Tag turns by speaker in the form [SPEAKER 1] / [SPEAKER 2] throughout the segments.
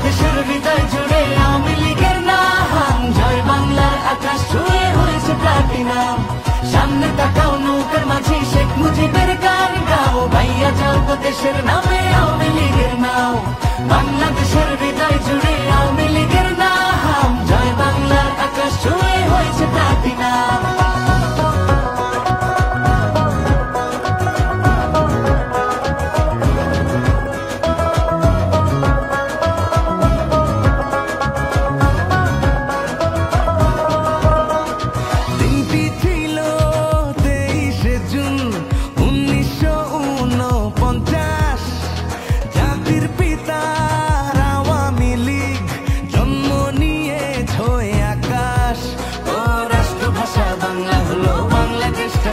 [SPEAKER 1] বাংলাদেশের হৃদয় জুড়ে আওয়ামী লীগের নাম, জয় বাংলার আকাশ ছুঁয়ে হয়েছে প্লাটিনাম। সামনে তাকাও নৌকার মাঝে শেখ মুজিবের গান গাও, ভাইয়া যাও তো দেশের নামে আওয়ামী লীগের নাও। বাংলাদেশের হৃদয় জুড়ে আওয়ামী লীগের নাম, জয় বাংলার আকাশ ছুঁয়ে হয়েছে প্লাটিনাম।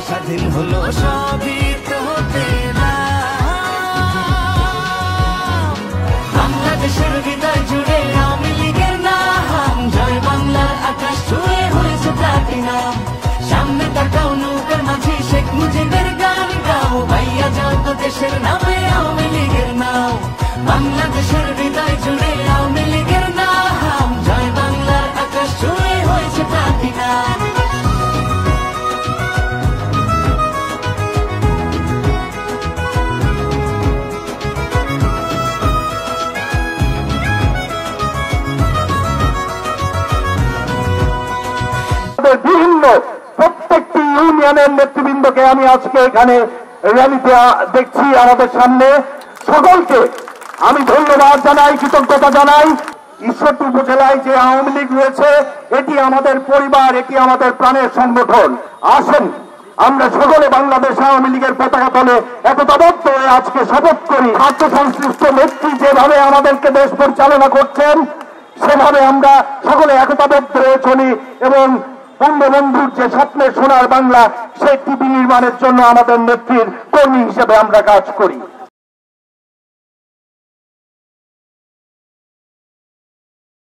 [SPEAKER 1] স্বাধীন হলো সবই তো পেলাম। বাংলাদেশের হৃদয় জুড়ে আওয়ামী লীগের নাম, জয় বাংলার আকাশ ছুঁয়ে হয়েছে প্লাটিনাম। সামনে তাকাও নৌকার মাঝে শেখ মুজিবের গান গাও, ভাইয়া যাও তো দেশের নামে আওয়ামী লীগের নাও। বাংলাদেশের হৃদয় জুড়ে আওয়ামী লীগের নাম, জয় বাংলার আকাশ ছুঁয়ে হয়েছে প্লাটিনাম।
[SPEAKER 2] বিভিন্ন প্রত্যেকটি ইউনিয়নের নেতৃবৃন্দকে আমি আজকে এখানে র্যালিতে দেখছি আমাদের সামনে। সকলকে আমি ধন্যবাদ জানাই, কৃতজ্ঞতা জানাই। ঈশ্বরদী উপজেলায় যে আওয়ামী লীগ রয়েছে এটি আমাদের পরিবার, এটি আমাদের প্রাণের সংগঠন। আসেন আমরা সকলে বাংলাদেশ আওয়ামী লীগের পতাকা তলে একতাবদ্ধ হয়ে আজকে শপথ করি। স্বার্থ সংশ্লিষ্ট নেত্রী যেভাবে আমাদেরকে দেশ পরিচালনা করছেন সেভাবে আমরা সকলে একতাবদ্ধ হয়ে চলি এবং বঙ্গবন্ধুর যে স্বপ্নের সোনার বাংলা সেই টিভি নির্মাণের জন্য আমাদের নেত্রীর কর্মী হিসেবে আমরা কাজ করি।